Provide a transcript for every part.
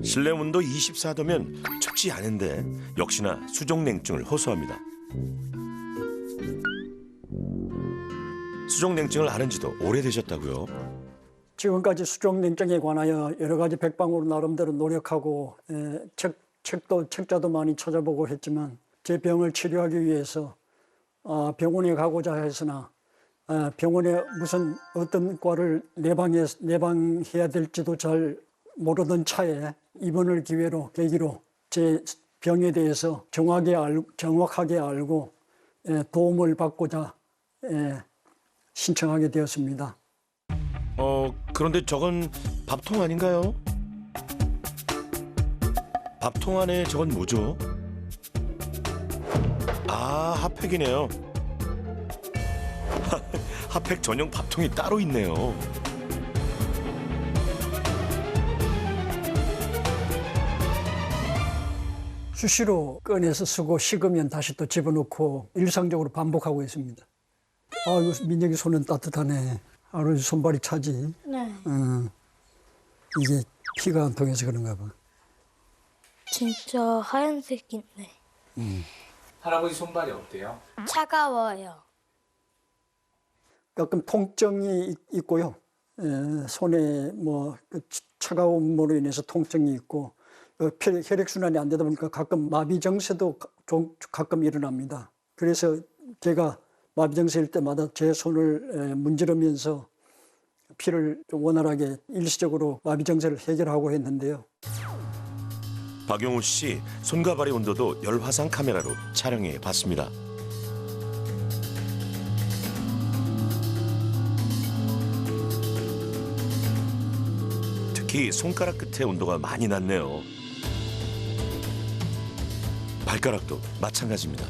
실내 온도 24도면 춥지 않은데 역시나 수족냉증을 호소합니다. 수족냉증을 앓은 지도 오래되셨다고요? 지금까지 수족냉증에 관하여 여러 가지 백방으로 나름대로 노력하고 책자도 많이 찾아보고 했지만 제 병을 치료하기 위해서 병원에 가고자 했으나 병원에 무슨 어떤 과를 내방해야 될지도 잘 모르던 차에 이번을 계기로 제 병에 대해서 정확하게 알고 도움을 받고자 신청하게 되었습니다. 그런데 저건 밥통 아닌가요? 밥통 안에 저건 뭐죠? 아, 핫팩이네요. 핫팩 전용 밥통이 따로 있네요. 수시로 꺼내서 쓰고 식으면 다시 또 집어넣고 일상적으로 반복하고 있습니다. 이거 민혁이 손은 따뜻하네. 하루 손발이 차지. 네. 이게 피가 안 통해서 그런가 봐. 진짜 하얀색인데. 할아버지 손발이 어때요? 차가워요. 가끔 통증이 있고요. 손에 차가움으로 인해서 통증이 있고 혈액순환이 안 되다 보니까 가끔 마비정세도 가끔 일어납니다. 그래서 제가 마비정세일 때마다 제 손을 문지르면서 피를 좀 원활하게 일시적으로 마비정세를 해결하고 했는데요. 박용우 씨 손과 발의 온도도 열화상 카메라로 촬영해 봤습니다. 특히 손가락 끝의 온도가 많이 낮네요. 발가락도 마찬가지입니다.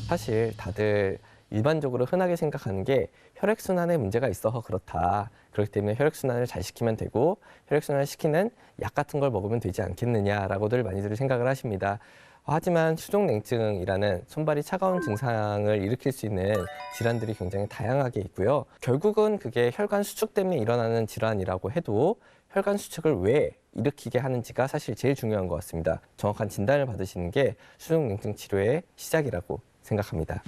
사실 다들 일반적으로 흔하게 생각하는 게 혈액순환에 문제가 있어서 그렇다. 그렇기 때문에 혈액순환을 잘 시키면 되고 혈액순환을 시키는 약 같은 걸 먹으면 되지 않겠느냐라고들 많이들 생각을 하십니다. 하지만 수족냉증이라는 손발이 차가운 증상을 일으킬 수 있는 질환들이 굉장히 다양하게 있고요. 결국은 그게 혈관 수축 때문에 일어나는 질환이라고 해도 혈관 수축을 왜 일으키게 하는지가 사실 제일 중요한 것 같습니다. 정확한 진단을 받으시는 게 수족냉증 치료의 시작이라고 생각합니다.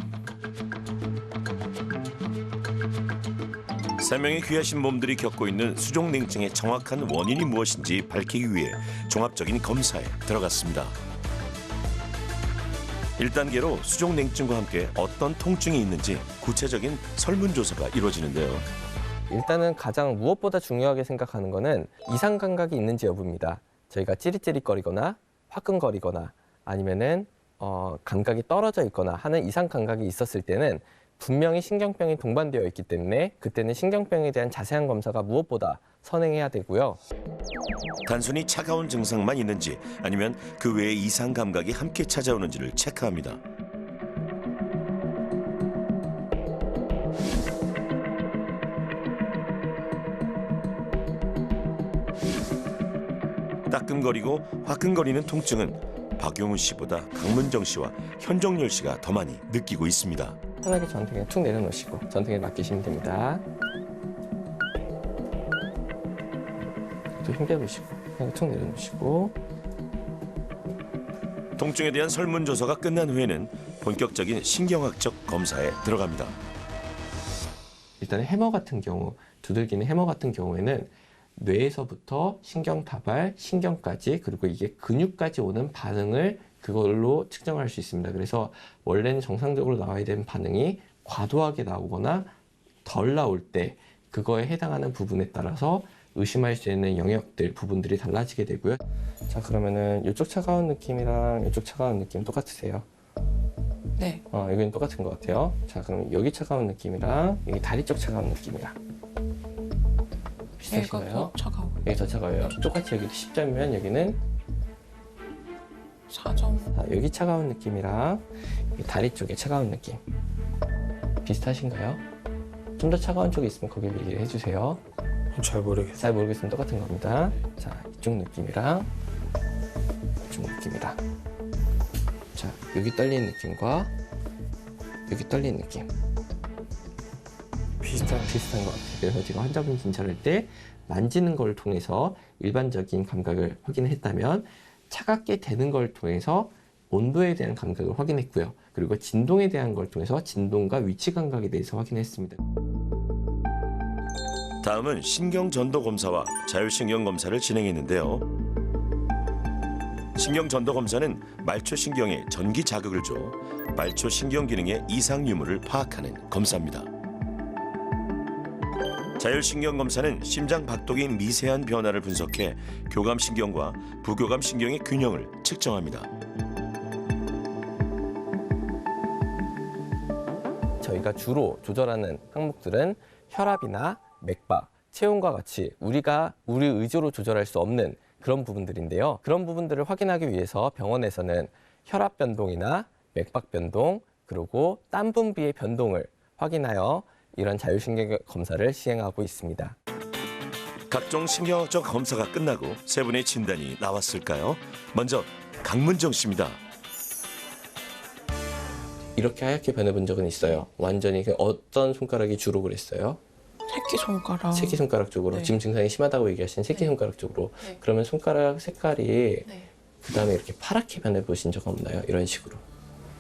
세 명의 귀하신 몸들이 겪고 있는 수족냉증의 정확한 원인이 무엇인지 밝히기 위해 종합적인 검사에 들어갔습니다. 1단계로 수족냉증과 함께 어떤 통증이 있는지 구체적인 설문조사가 이루어지는데요. 일단은 가장 무엇보다 중요하게 생각하는 거는 이상 감각이 있는지 여부입니다. 저희가 찌릿찌릿거리거나 화끈거리거나 아니면은 감각이 떨어져 있거나 하는 이상 감각이 있었을 때는 분명히 신경병이 동반되어 있기 때문에 그때는 신경병에 대한 자세한 검사가 무엇보다 선행해야 되고요. 단순히 차가운 증상만 있는지 아니면 그 외에 이상 감각이 함께 찾아오는지를 체크합니다. 따끔거리고 화끈거리는 통증은 박용우 씨보다 강문정 씨와 현종열 씨가 더 많이 느끼고 있습니다. 편하게 전등에 툭 내려놓으시고 전등에 맡기시면 됩니다. 또 힘겨루시고 그냥 툭 내려놓으시고. 통증에 대한 설문조사가 끝난 후에는 본격적인 신경학적 검사에 들어갑니다. 일단 해머 같은 경우, 두들기는 해머 같은 경우에는 뇌에서부터 신경 다발, 신경까지 그리고 이게 근육까지 오는 반응을 그걸로 측정할 수 있습니다. 그래서 원래는 정상적으로 나와야 되는 반응이 과도하게 나오거나 덜 나올 때 그거에 해당하는 부분에 따라서 의심할 수 있는 영역들, 부분들이 달라지게 되고요. 자, 그러면은 이쪽 차가운 느낌이랑 이쪽 차가운 느낌 똑같으세요? 네. 여기는 똑같은 것 같아요. 자, 그럼 여기 차가운 느낌이랑 여기 다리 쪽 차가운 느낌이랑 비슷하신가요? 얘가 더 차가워. 여기 더 차가워요. 똑같이 여기도 10점이면 여기는 4점. 자, 여기 차가운 느낌이랑 여기 다리 쪽에 차가운 느낌 비슷하신가요? 좀 더 차가운 쪽에 있으면 거기 얘기를 해주세요. 잘 모르겠어요. 잘 모르겠으면 똑같은 겁니다. 자, 이쪽 느낌이랑 이쪽 느낌이랑 자, 여기 떨리는 느낌과 여기 떨리는 느낌 비슷한. 비슷한 것 같아요. 그래서 제가 환자분 진찰할 때 만지는 걸 통해서 일반적인 감각을 확인했다면 차갑게 되는 걸 통해서 온도에 대한 감각을 확인했고요. 그리고 진동에 대한 걸 통해서 진동과 위치 감각에 대해서 확인했습니다. 다음은 신경전도 검사와 자율신경 검사를 진행했는데요. 신경전도 검사는 말초신경에 전기 자극을 줘 말초신경 기능의 이상 유무를 파악하는 검사입니다. 자율신경 검사는 심장 박동의 미세한 변화를 분석해 교감신경과 부교감신경의 균형을 측정합니다. 저희가 주로 조절하는 항목들은 혈압이나 맥박, 체온과 같이 우리가 우리 의지로 조절할 수 없는 그런 부분들인데요. 그런 부분들을 확인하기 위해서 병원에서는 혈압 변동이나 맥박 변동, 그리고 땀 분비의 변동을 확인하여 이런 자율신경 검사를 시행하고 있습니다. 각종 신경학적 검사가 끝나고 세 분의 진단이 나왔을까요? 먼저 강문정 씨입니다. 이렇게 하얗게 변해본 적은 있어요. 완전히 어떤 손가락이 주로 그랬어요? 새끼손가락. 새끼손가락 쪽으로. 네. 지금 증상이 심하다고 얘기하신 새끼손가락 쪽으로. 네. 그러면 손가락 색깔이 네. 그다음에 이렇게 파랗게 변해보신 적 없나요? 이런 식으로.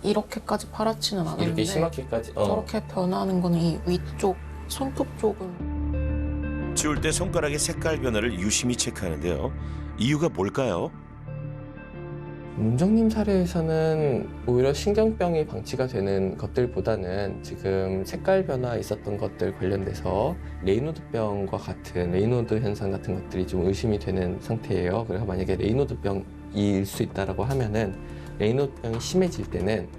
이렇게까지 파랗지는 않았는데 이렇게 심하게까지. 저렇게 변하는 건 이 위쪽 손톱 쪽은 치울 때 손가락의 색깔 변화를 유심히 체크하는데요. 이유가 뭘까요? 문정님 사례에서는 오히려 신경병이 방치가 되는 것들보다는 지금 색깔 변화 있었던 것들 관련돼서 레이노드병과 같은 레이노드 현상 같은 것들이 좀 의심이 되는 상태예요. 그래서 만약에 레이노드병일 수 있다라고 하면은 레이노드병이 심해질 때는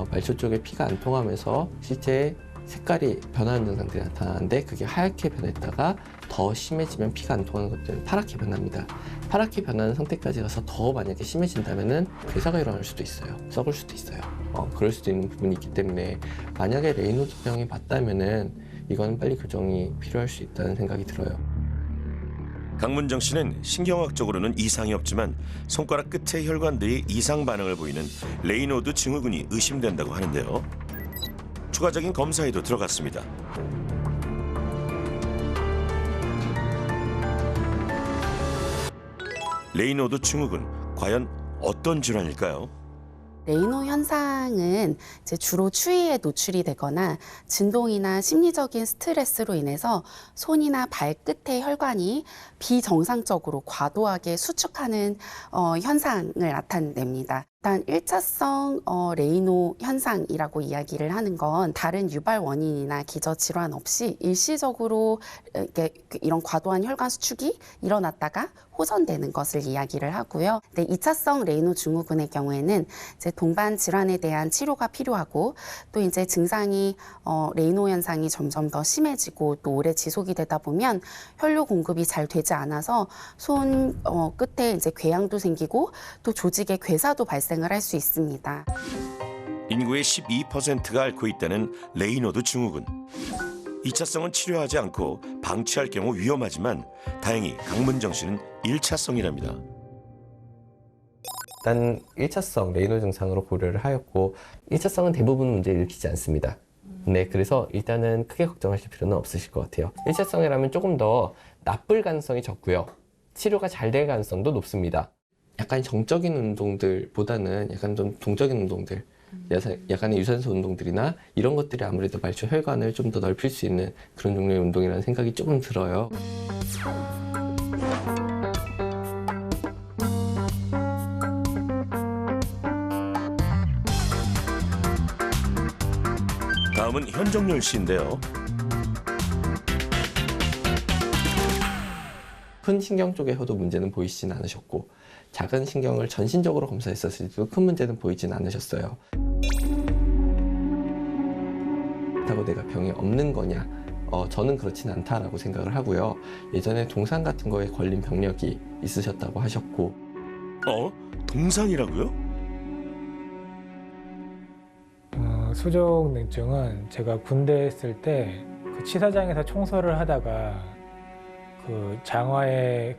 말초 쪽에 피가 안 통하면서 실제 색깔이 변하는 증상들이 나타나는데 그게 하얗게 변했다가 더 심해지면 피가 안 통하는 것들은 파랗게 변합니다. 파랗게 변하는 상태까지 가서 더 만약에 심해진다면은 괴사가 일어날 수도 있어요. 썩을 수도 있어요. 그럴 수도 있는 부분이 있기 때문에 만약에 레이노드병이 맞다면은 이거는 빨리 교정이 필요할 수 있다는 생각이 들어요. 강문정 씨는 신경학적으로는 이상이 없지만 손가락 끝의 혈관들이 이상 반응을 보이는 레이노드 증후군이 의심된다고 하는데요. 추가적인 검사에도 들어갔습니다. 레이노드 증후군, 과연 어떤 질환일까요? 레이노 현상은 이제 주로 추위에 노출이 되거나 진동이나 심리적인 스트레스로 인해서 손이나 발끝의 혈관이 비정상적으로 과도하게 수축하는 현상을 나타냅니다. 일단 1차성 레이노 현상이라고 이야기를 하는 건 다른 유발 원인이나 기저 질환 없이 일시적으로 이런 과도한 혈관 수축이 일어났다가 호전되는 것을 이야기를 하고요. 근데 2차성 레이노 증후군의 경우에는 이제 동반 질환에 대한 치료가 필요하고 또 이제 증상이 레이노 현상이 점점 더 심해지고 또 오래 지속이 되다 보면 혈류 공급이 잘 되지 않아서 손 끝에 이제 궤양도 생기고 또 조직의 괴사도 발생을 할 수 있습니다. 인구의 12%가 앓고 있다는 레이노드 증후군. 2차성은 치료하지 않고 방치할 경우 위험하지만 다행히 강문정 씨는 1차성이랍니다. 일단 1차성 레이노 증상으로 고려를 하였고 1차성은 대부분 문제를 일으키지 않습니다. 네, 그래서 일단은 크게 걱정하실 필요는 없으실 것 같아요. 1차성이라면 조금 더 나쁠 가능성이 적고요. 치료가 잘 될 가능성도 높습니다. 약간 정적인 운동들보다는 약간 좀 동적인 운동들, 약간의 유산소 운동들이나 이런 것들이 아무래도 말초 혈관을 좀 더 넓힐 수 있는 그런 종류의 운동이라는 생각이 조금 들어요. 다음은 현정열 씨인데요. 큰 신경 쪽에서도 문제는 보이시진 않으셨고 작은 신경을 전신적으로 검사했었을 때도 큰 문제는 보이진 않으셨어요. 그렇다고 내가 병이 없는 거냐? 저는 그렇진 않다라고 생각을 하고요. 예전에 동상 같은 거에 걸린 병력이 있으셨다고 하셨고 동상이라고요? 수족 냉증은 제가 군대에 있을 때 그 치사장에서 청소를 하다가 그 장화에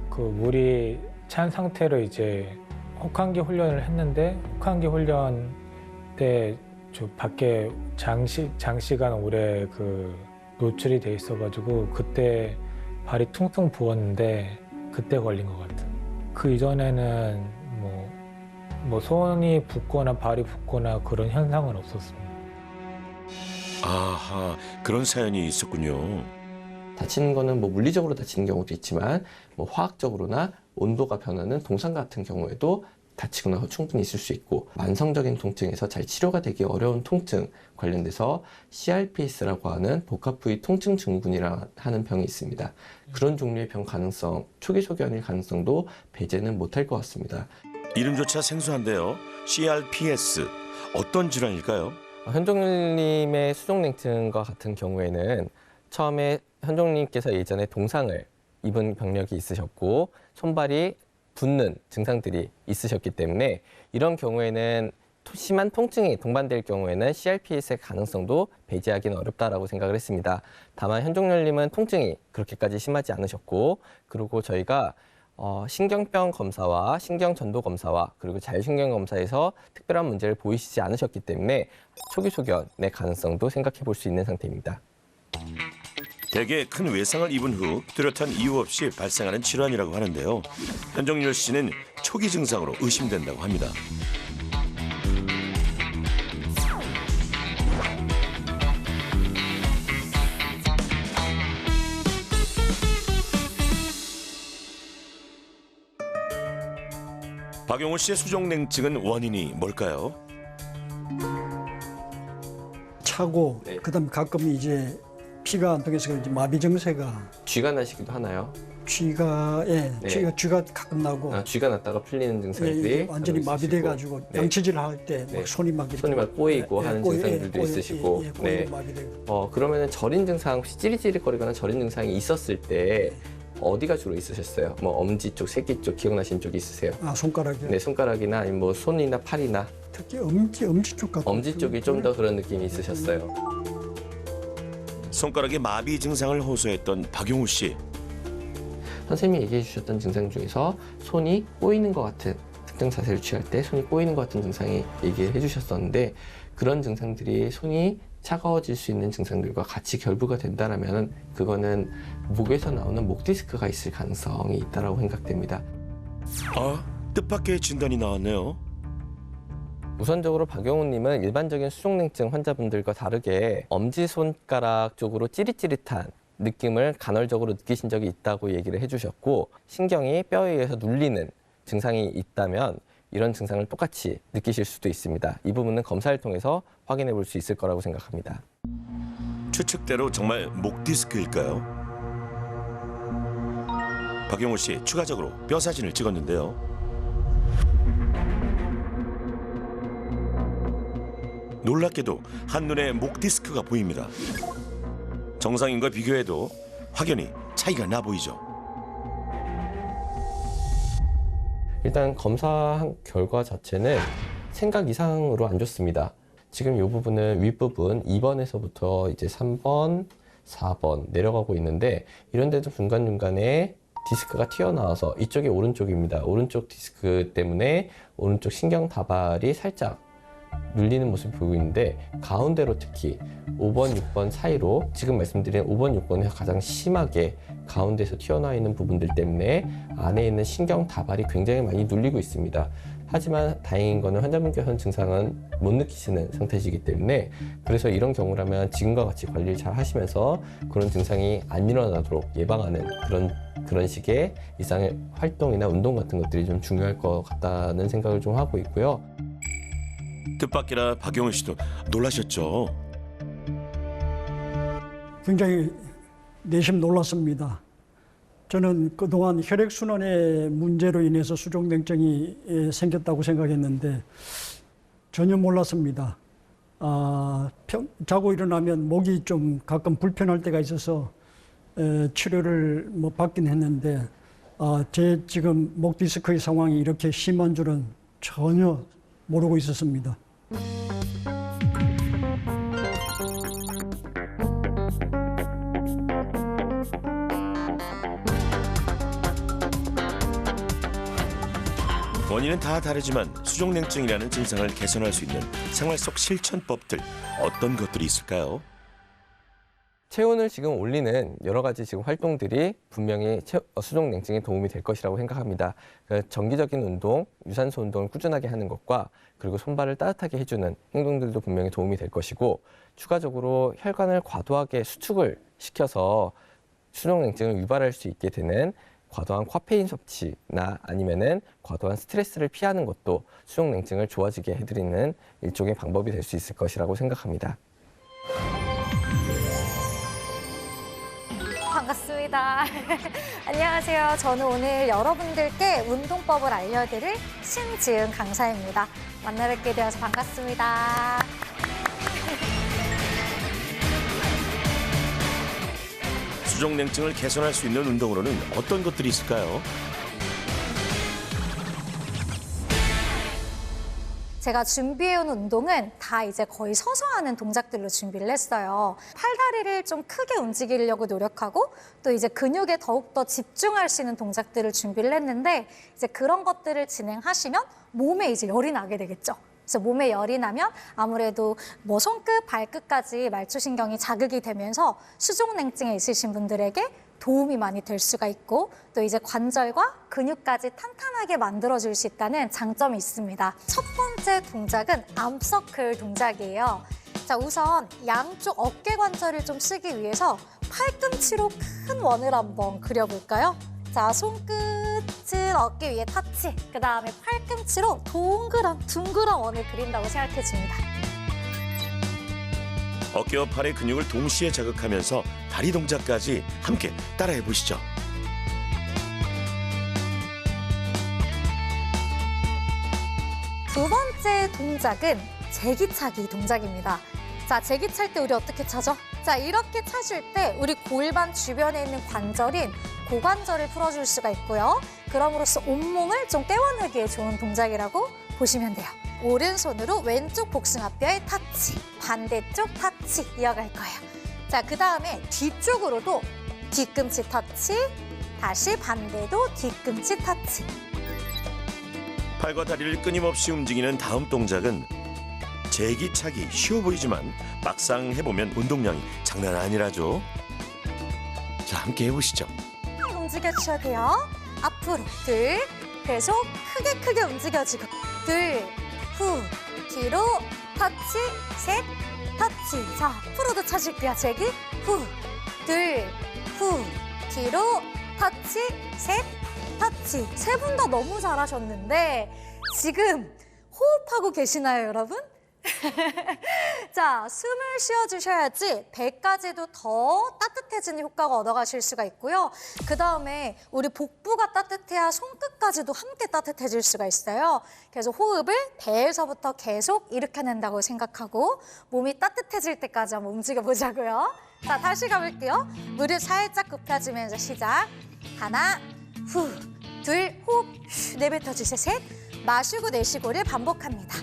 그 물이 찬 상태로 이제 혹한기 훈련을 했는데 혹한기 훈련 때 저 밖에 장시간 오래 그 노출이 돼 있어가지고 그때 발이 퉁퉁 부었는데 그때 걸린 것 같아요. 그 이전에는 뭐 손이 붓거나 발이 붓거나 그런 현상은 없었습니다. 아하, 그런 사연이 있었군요. 다치는 거는 뭐 물리적으로 다치는 경우도 있지만 뭐 화학적으로나 온도가 변하는 동상 같은 경우에도 다치고 나서 충분히 있을 수 있고, 만성적인 통증에서 잘 치료가 되기 어려운 통증 관련돼서 CRPS라고 하는 복합부위 통증 증후군이라 하는 병이 있습니다. 그런 종류의 병 가능성, 초기 소견일 가능성도 배제는 못할 것 같습니다. 이름조차 생소한데요. CRPS, 어떤 질환일까요? 현종님의 수족냉증과 같은 경우에는 처음에 현종님께서 예전에 동상을 입은 병력이 있으셨고 손발이 붓는 증상들이 있으셨기 때문에 이런 경우에는 심한 통증이 동반될 경우에는 CRPS의 가능성도 배제하기는 어렵다라고 생각을 했습니다. 다만 현종열님은 통증이 그렇게까지 심하지 않으셨고, 그리고 저희가 신경병 검사와 신경전도 검사와 그리고 자율신경 검사에서 특별한 문제를 보이시지 않으셨기 때문에 초기 소견의 가능성도 생각해 볼 수 있는 상태입니다. 대개 큰 외상을 입은 후 뚜렷한 이유 없이 발생하는 질환이라고 하는데요. 현종열 씨는 초기 증상으로 의심된다고 합니다. 박용우 씨의 수족냉증은 원인이 뭘까요? 차고 네. 그다음에 가끔 이제 피가 안 통해서 이제 마비 증세가 쥐가 나시기도 하나요? 쥐가 쥐가 가끔 나고 쥐가 났다가 풀리는 증상들이 완전히 간혹 마비돼 있으시고, 가지고 네. 양치질 할 때 막 네. 손이 막 손이 막 꼬이고 하는 증상들도 있으시고, 네. 마비되고. 그러면은 저린 증상, 혹시 찌릿찌릿거리거나 저린 증상이 있었을 때 어디가 주로 있으셨어요? 뭐 엄지 쪽, 새끼 쪽 기억나시는 쪽이 있으세요? 아, 손가락이요. 네, 손가락이나 아니면 뭐 손이나 팔이나 특히 엄지 쪽 같은 엄지 쪽이 좀 더 그런 느낌이 있으셨어요. 손가락에 마비 증상을 호소했던 박용우 씨. 선생님이 얘기해 주셨던 증상 중에서 손이 꼬이는 것 같은, 특정 자세를 취할 때 손이 꼬이는 것 같은 증상이 얘기해 주셨었는데, 그런 증상들이 손이 차가워질 수 있는 증상들과 같이 결부가 된다면 그거는 목에서 나오는 목 디스크가 있을 가능성이 있다고 생각됩니다. 아, 뜻밖의 진단이 나왔네요. 우선적으로 박용우님은 일반적인 수족냉증 환자분들과 다르게 엄지손가락 쪽으로 찌릿찌릿한 느낌을 간헐적으로 느끼신 적이 있다고 얘기를 해주셨고, 신경이 뼈에 의해서 눌리는 증상이 있다면 이런 증상을 똑같이 느끼실 수도 있습니다. 이 부분은 검사를 통해서 확인해 볼 수 있을 거라고 생각합니다. 추측대로 정말 목 디스크일까요? 박용우 씨 추가적으로 뼈 사진을 찍었는데요. 놀랍게도 한눈에 목 디스크가 보입니다. 정상인과 비교해도 확연히 차이가 나 보이죠. 일단 검사 결과 자체는 생각 이상으로 안 좋습니다. 지금 이 부분은 윗부분 2번에서부터 이제 3번, 4번 내려가고 있는데, 이런 데도 중간중간에 디스크가 튀어나와서 이쪽이 오른쪽입니다. 오른쪽 디스크 때문에 오른쪽 신경 다발이 살짝 눌리는 모습을 보이고 있는데, 가운데로 특히 5번, 6번 사이로 지금 말씀드린 5번, 6번에서 가장 심하게 가운데서 튀어나와 있는 부분들 때문에 안에 있는 신경 다발이 굉장히 많이 눌리고 있습니다. 하지만 다행인 거는 환자분께서는 증상은 못 느끼시는 상태이기 때문에, 그래서 이런 경우라면 지금과 같이 관리를 잘 하시면서 그런 증상이 안 일어나도록 예방하는 그런 식의 일상의 활동이나 운동 같은 것들이 좀 중요할 것 같다는 생각을 좀 하고 있고요. 뜻밖이라 박용우 씨도 놀라셨죠. 굉장히 내심 놀랐습니다. 저는 그동안 혈액순환의 문제로 인해서 수족냉증이 생겼다고 생각했는데 전혀 몰랐습니다. 자고 일어나면 목이 좀 가끔 불편할 때가 있어서 치료를 받긴 했는데, 제 지금 목 디스크의 상황이 이렇게 심한 줄은 전혀 모르고 있었습니다. 원인은 다 다르지만 수족냉증이라는 증상을 개선할 수 있는 생활 속 실천법들, 어떤 것들이 있을까요? 체온을 지금 올리는 여러 가지 지금 활동들이 분명히 수족 냉증에 도움이 될 것이라고 생각합니다. 정기적인 운동, 유산소 운동을 꾸준하게 하는 것과 그리고 손발을 따뜻하게 해주는 행동들도 분명히 도움이 될 것이고 추가적으로 혈관을 과도하게 수축을 시켜서 수족 냉증을 유발할 수 있게 되는 과도한 카페인 섭취나 아니면은 과도한 스트레스를 피하는 것도 수족 냉증을 좋아지게 해드리는 일종의 방법이 될 수 있을 것이라고 생각합니다. 반갑습니다. 안녕하세요. 저는 오늘 여러분들께 운동법을 알려드릴 신지은 강사입니다. 만나 뵙게 되어서 반갑습니다. 수족 냉증을 개선할 수 있는 운동으로는 어떤 것들이 있을까요? 제가 준비해온 운동은 다 이제 거의 서서 하는 동작들로 준비를 했어요. 팔다리를 좀 크게 움직이려고 노력하고 또 이제 근육에 더욱더 집중할 수 있는 동작들을 준비를 했는데 이제 그런 것들을 진행하시면 몸에 이제 열이 나게 되겠죠. 그래서 몸에 열이 나면 아무래도 뭐 손끝, 발끝까지 말초신경이 자극이 되면서 수족냉증에 있으신 분들에게 도움이 많이 될 수가 있고 또 이제 관절과 근육까지 탄탄하게 만들어줄 수 있다는 장점이 있습니다. 첫 번째 동작은 암서클 동작이에요. 자, 우선 양쪽 어깨 관절을 좀 쓰기 위해서 팔꿈치로 큰 원을 한번 그려볼까요? 자, 손끝은 어깨 위에 터치, 그 다음에 팔꿈치로 둥그런 원을 그린다고 생각해 줍니다. 어깨와 팔의 근육을 동시에 자극하면서 다리 동작까지 함께 따라해 보시죠. 두 번째 동작은 제기차기 동작입니다. 자, 제기찰 때 우리 어떻게 차죠? 자, 이렇게 차실 때 우리 골반 주변에 있는 관절인 고관절을 풀어줄 수가 있고요. 그럼으로써 온몸을 좀 깨워내기에 좋은 동작이라고 보시면 돼요. 오른손으로 왼쪽 복숭아뼈에 터치, 반대쪽 터치 이어갈 거예요. 자, 그 다음에 뒤쪽으로도 뒤꿈치 터치, 다시 반대도 뒤꿈치 터치. 팔과 다리를 끊임없이 움직이는 다음 동작은 제기차기. 쉬워 보이지만 막상 해보면 운동량이 장난 아니라죠. 자, 함께 해보시죠. 움직여주셔야 돼요. 앞으로 둘, 계속 크게 움직여주고 둘, 후, 뒤로 터치, 셋, 터치. 자, 앞으로도 차실게요. 제기, 후, 둘, 후, 뒤로 터치, 셋, 터치. 세 분 다 너무 잘하셨는데 지금 호흡하고 계시나요, 여러분? 자, 숨을 쉬어주셔야지 배까지도 더 따뜻해지는 효과가 얻어가실 수가 있고요. 그 다음에 우리 복부가 따뜻해야 손끝까지도 함께 따뜻해질 수가 있어요. 그래서 호흡을 배에서부터 계속 일으켜낸다고 생각하고 몸이 따뜻해질 때까지 한번 움직여보자고요. 자, 다시 가볼게요. 무릎 살짝 굽혀주면서 시작. 하나, 후, 둘, 호흡 내뱉어주세요. 셋, 마시고 내쉬고를 반복합니다.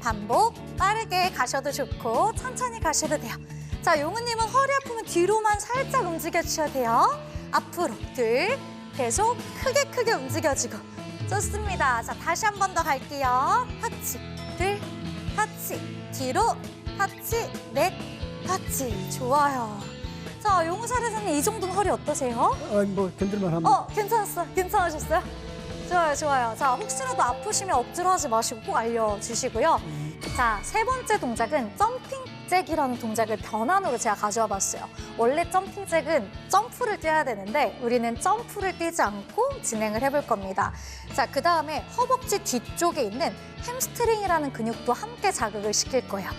반복, 빠르게 가셔도 좋고 천천히 가셔도 돼요. 자, 용우님은 허리 아프면 뒤로만 살짝 움직여주셔야 돼요. 앞으로, 둘, 계속 크게 움직여주고. 좋습니다. 자, 다시 한 번 더 갈게요. 터치, 둘, 터치, 뒤로, 터치, 넷, 터치. 좋아요. 자, 용우사례사님 이 정도는 허리 어떠세요? 뭐 견딜만 합니다. 괜찮으셨어요? 좋아요. 자, 혹시라도 아프시면 억지로 하지 마시고 꼭 알려주시고요. 자, 세 번째 동작은 점핑 잭이라는 동작을 변환으로 제가 가져와 봤어요. 원래 점핑 잭은 점프를 뛰어야 되는데 우리는 점프를 뛰지 않고 진행을 해볼 겁니다. 자, 그 다음에 허벅지 뒤쪽에 있는 햄스트링이라는 근육도 함께 자극을 시킬 거예요.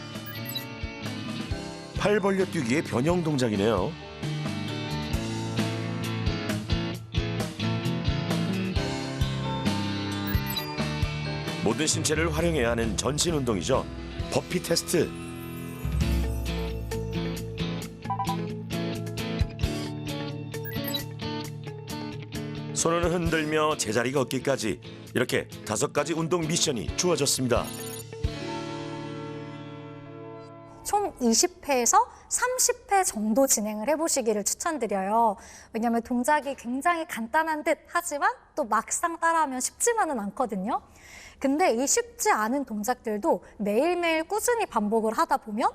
팔 벌려 뛰기의 변형 동작이네요. 모든 신체를 활용해야 하는 전신 운동이죠. 버피 테스트. 손을 흔들며 제자리 걷기까지 이렇게 5가지 운동 미션이 주어졌습니다. 총 20회에서 30회 정도 진행을 해보시기를 추천드려요. 왜냐하면 동작이 굉장히 간단한 듯 하지만 또 막상 따라하면 쉽지만은 않거든요. 근데 이 쉽지 않은 동작들도 매일매일 꾸준히 반복을 하다 보면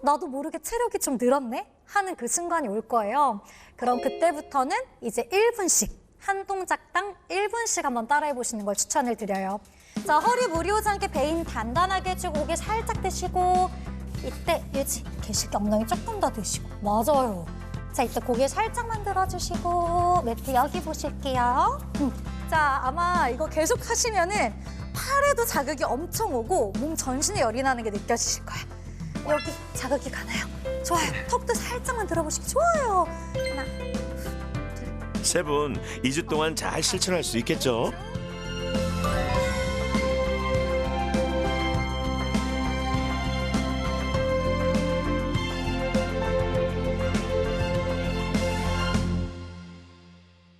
나도 모르게 체력이 좀 늘었네 하는 그 순간이 올 거예요. 그럼 그때부터는 이제 1분씩, 한 동작당 1분씩 한번 따라해 보시는 걸 추천을 드려요. 자, 허리 무리 오지 않게 배인 단단하게 해주고 고개 살짝 드시고 이때 유지, 계시게 엉덩이 조금 더 드시고. 맞아요. 자, 이때 고개 살짝만 들어주시고 매트 여기 보실게요. 자, 아마 이거 계속 하시면은 팔에도 자극이 엄청 오고 몸 전신에 열이 나는 게 느껴지실 거예요. 여기 자극이 가나요? 좋아요. 턱도 살짝만 들어보시고 좋아요. 하나. 세 분 2주 동안 잘 실천할 수 있겠죠?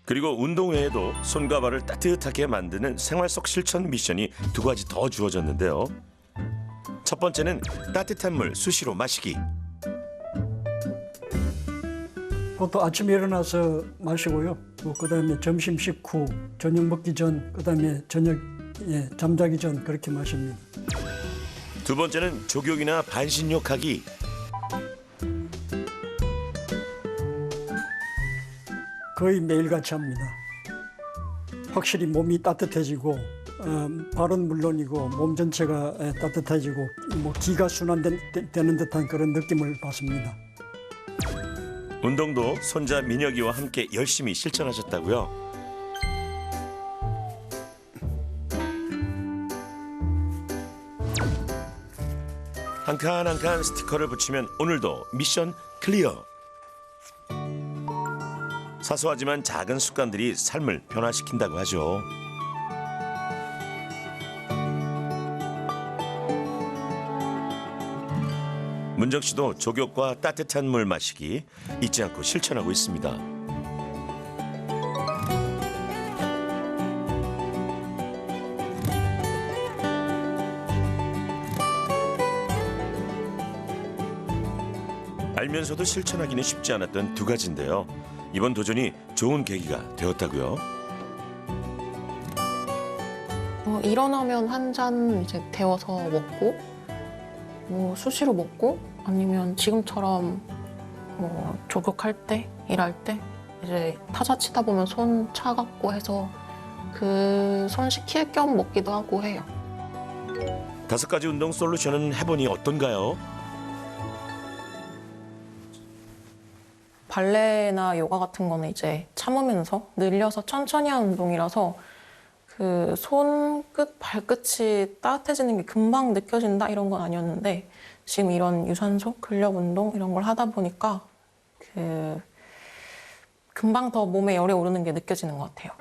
그리고 운동 외에도 손과 발을 따뜻하게 만드는 생활 속 실천 미션이 2가지 더 주어졌는데요. 첫 번째는 따뜻한 물 수시로 마시기. 그것도 아침에 일어나서 마시고요. 그다음에 점심 식후, 저녁 먹기 전, 그다음에 저녁에 잠자기 전 그렇게 마십니다. 두 번째는 족욕이나 반신욕하기. 거의 매일같이 합니다. 확실히 몸이 따뜻해지고 발은 물론이고 몸 전체가 따뜻해지고 뭐 기가 순환되는 듯한 그런 느낌을 받습니다. 운동도 손자 민혁이와 함께 열심히 실천하셨다고요? 한 칸 한 칸 스티커를 붙이면 오늘도 미션 클리어. 사소하지만 작은 습관들이 삶을 변화시킨다고 하죠. 문정 씨도 족욕과 따뜻한 물 마시기 잊지 않고 실천하고 있습니다. 알면서도 실천하기는 쉽지 않았던 2가지인데요. 이번 도전이 좋은 계기가 되었다고요. 일어나면 한 잔 이제 데워서 먹고, 뭐 수시로 먹고, 아니면 지금처럼 뭐 족욕할 때, 일할 때 이제 타자 치다 보면 손 차갑고 해서 그 손 식힐 겸 먹기도 하고 해요. 5가지 운동 솔루션은 해보니 어떤가요? 발레나 요가 같은 거는 이제 참으면서 늘려서 천천히 하는 운동이라서 그 손끝, 발끝이 따뜻해지는 게 금방 느껴진다 이런 건 아니었는데 지금 이런 유산소, 근력 운동 이런 걸 하다 보니까 그 금방 더 몸에 열이 오르는 게 느껴지는 것 같아요.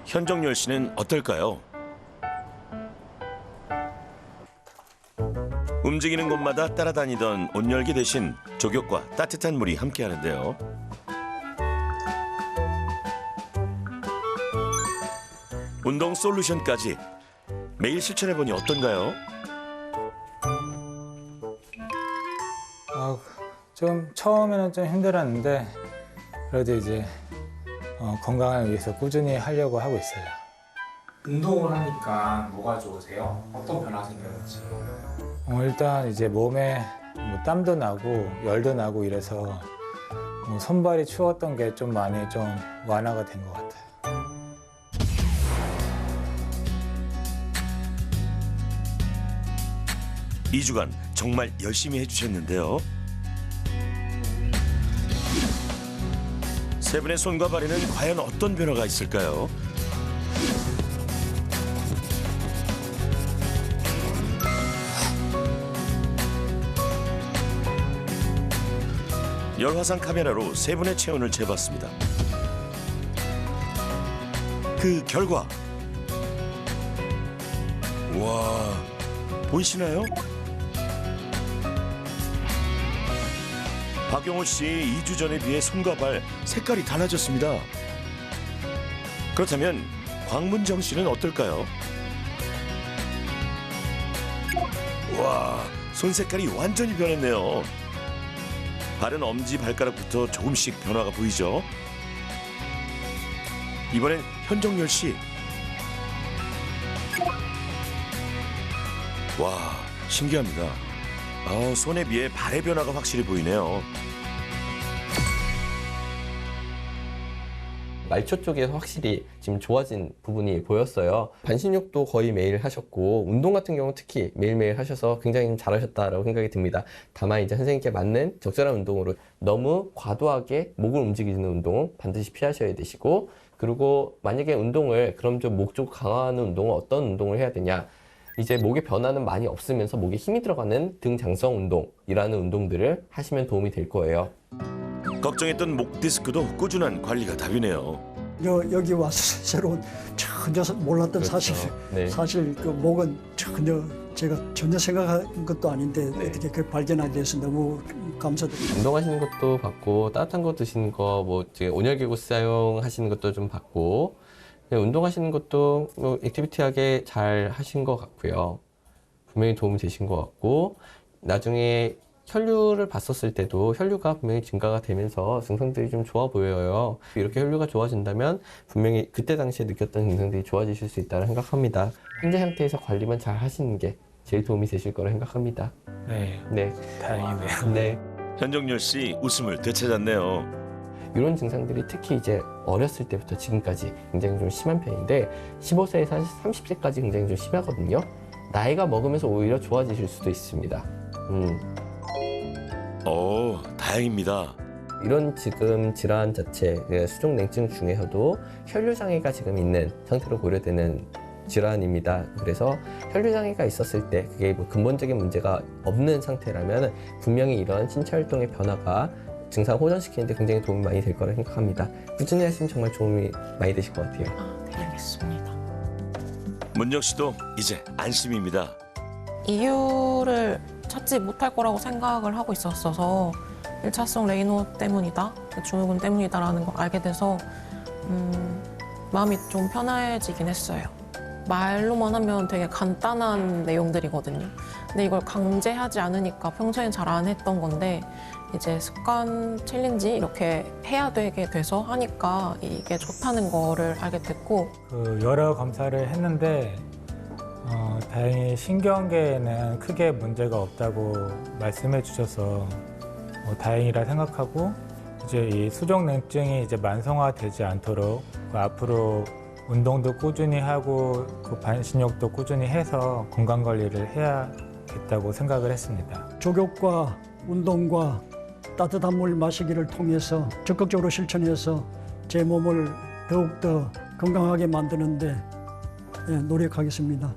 현정열 씨는 어떨까요? 움직이는 곳마다 따라다니던 온열기 대신 족욕과 따뜻한 물이 함께하는데요. 운동 솔루션까지 매일 실천해보니 어떤가요? 좀 처음에는 좀 힘들었는데 그래도 이제 건강을 위해서 꾸준히 하려고 하고 있어요. 운동을 하니까 뭐가 좋으세요? 어떤 변화 생겼는지? 일단 이제 몸에 뭐 땀도 나고 열도 나고 이래서 손발이 추웠던 게 좀 많이 좀 완화가 된 것 같아요. 이 주간 정말 열심히 해주셨는데요. 세 분의 손과 발에는 과연 어떤 변화가 있을까요? 열화상 카메라로 세 분의 체온을 재봤습니다. 그 결과 와, 보이시나요? 박경호 씨 2주 전에 비해 손과 발 색깔이 달라졌습니다. 그렇다면 광문정 씨는 어떨까요? 와, 손 색깔이 완전히 변했네요. 발은 엄지 발가락부터 조금씩 변화가 보이죠? 이번엔 현정열 씨. 와, 신기합니다. 손에 비해 발의 변화가 확실히 보이네요. 말초 쪽에서 확실히 지금 좋아진 부분이 보였어요. 반신욕도 거의 매일 하셨고 운동 같은 경우 특히 매일매일 하셔서 굉장히 좀 잘하셨다라고 생각이 듭니다. 다만 이제 선생님께 맞는 적절한 운동으로 너무 과도하게 목을 움직이는 운동은 반드시 피하셔야 되시고, 그리고 만약에 운동을 그럼 좀 목 쪽 강화하는 운동은 어떤 운동을 해야 되냐, 이제 목의 변화는 많이 없으면서 목에 힘이 들어가는 등 장성 운동이라는 운동들을 하시면 도움이 될 거예요. 걱정했던 목 디스크도 꾸준한 관리가 답이네요. 여기 와서 새로운 전혀 몰랐던 그렇죠. 네. 사실 그 목은 제가 전혀 생각한 것도 아닌데 네. 어떻게 그 발견하게 돼서 너무 감사드립니다. 운동하시는 것도 받고 따뜻한 거 드시는 거, 뭐 온열기구 사용하시는 것도 좀 받고, 운동하시는 것도 뭐 액티비티하게 잘 하신 것 같고요. 분명히 도움이 되신 것 같고, 나중에 혈류를 봤었을 때도 혈류가 분명히 증가가 되면서 증상들이 좀 좋아 보여요. 이렇게 혈류가 좋아진다면 분명히 그때 당시에 느꼈던 증상들이 좋아지실 수 있다고 생각합니다. 현재 상태에서 관리만 잘 하시는 게 제일 도움이 되실 거라 생각합니다. 네, 네. 다행이네요. 네. 현정열 씨 웃음을 되찾았네요. 이런 증상들이 특히 이제 어렸을 때부터 지금까지 굉장히 좀 심한 편인데 15세에서 30세까지 굉장히 좀 심하거든요. 나이가 먹으면서 오히려 좋아지실 수도 있습니다. 다행입니다. 이런 지금 질환 자체, 수족냉증 중에서도 혈류장애가 지금 있는 상태로 고려되는 질환입니다. 그래서 혈류장애가 있었을 때 그게 뭐 근본적인 문제가 없는 상태라면 분명히 이런 신체 활동의 변화가 증상 호전시키는데 굉장히 도움이 많이 될 거라 생각합니다. 꾸준히 하시면 정말 도움이 많이 되실 것 같아요. 네, 알겠습니다. 문정 씨도 이제 안심입니다. 이유를 찾지 못할 거라고 생각을 하고 있었어서 1차성 레이노 때문이다, 증후군 때문이다라는 걸 알게 돼서 마음이 좀 편해지긴 했어요. 말로만 하면 되게 간단한 내용들이거든요. 근데 이걸 강제하지 않으니까 평소엔 잘 안 했던 건데 이제 습관 챌린지 이렇게 해야 되게 돼서 하니까 이게 좋다는 거를 알게 됐고, 그 여러 검사를 했는데 다행히 신경계에는 크게 문제가 없다고 말씀해 주셔서 다행이라 생각하고, 이제 이 수족냉증이 이제 만성화되지 않도록 앞으로 운동도 꾸준히 하고 그 반신욕도 꾸준히 해서 건강 관리를 해야겠다고 생각을 했습니다. 족욕과 운동과 따뜻한 물 마시기를 통해서 적극적으로 실천해서 제 몸을 더욱더 건강하게 만드는데 노력하겠습니다.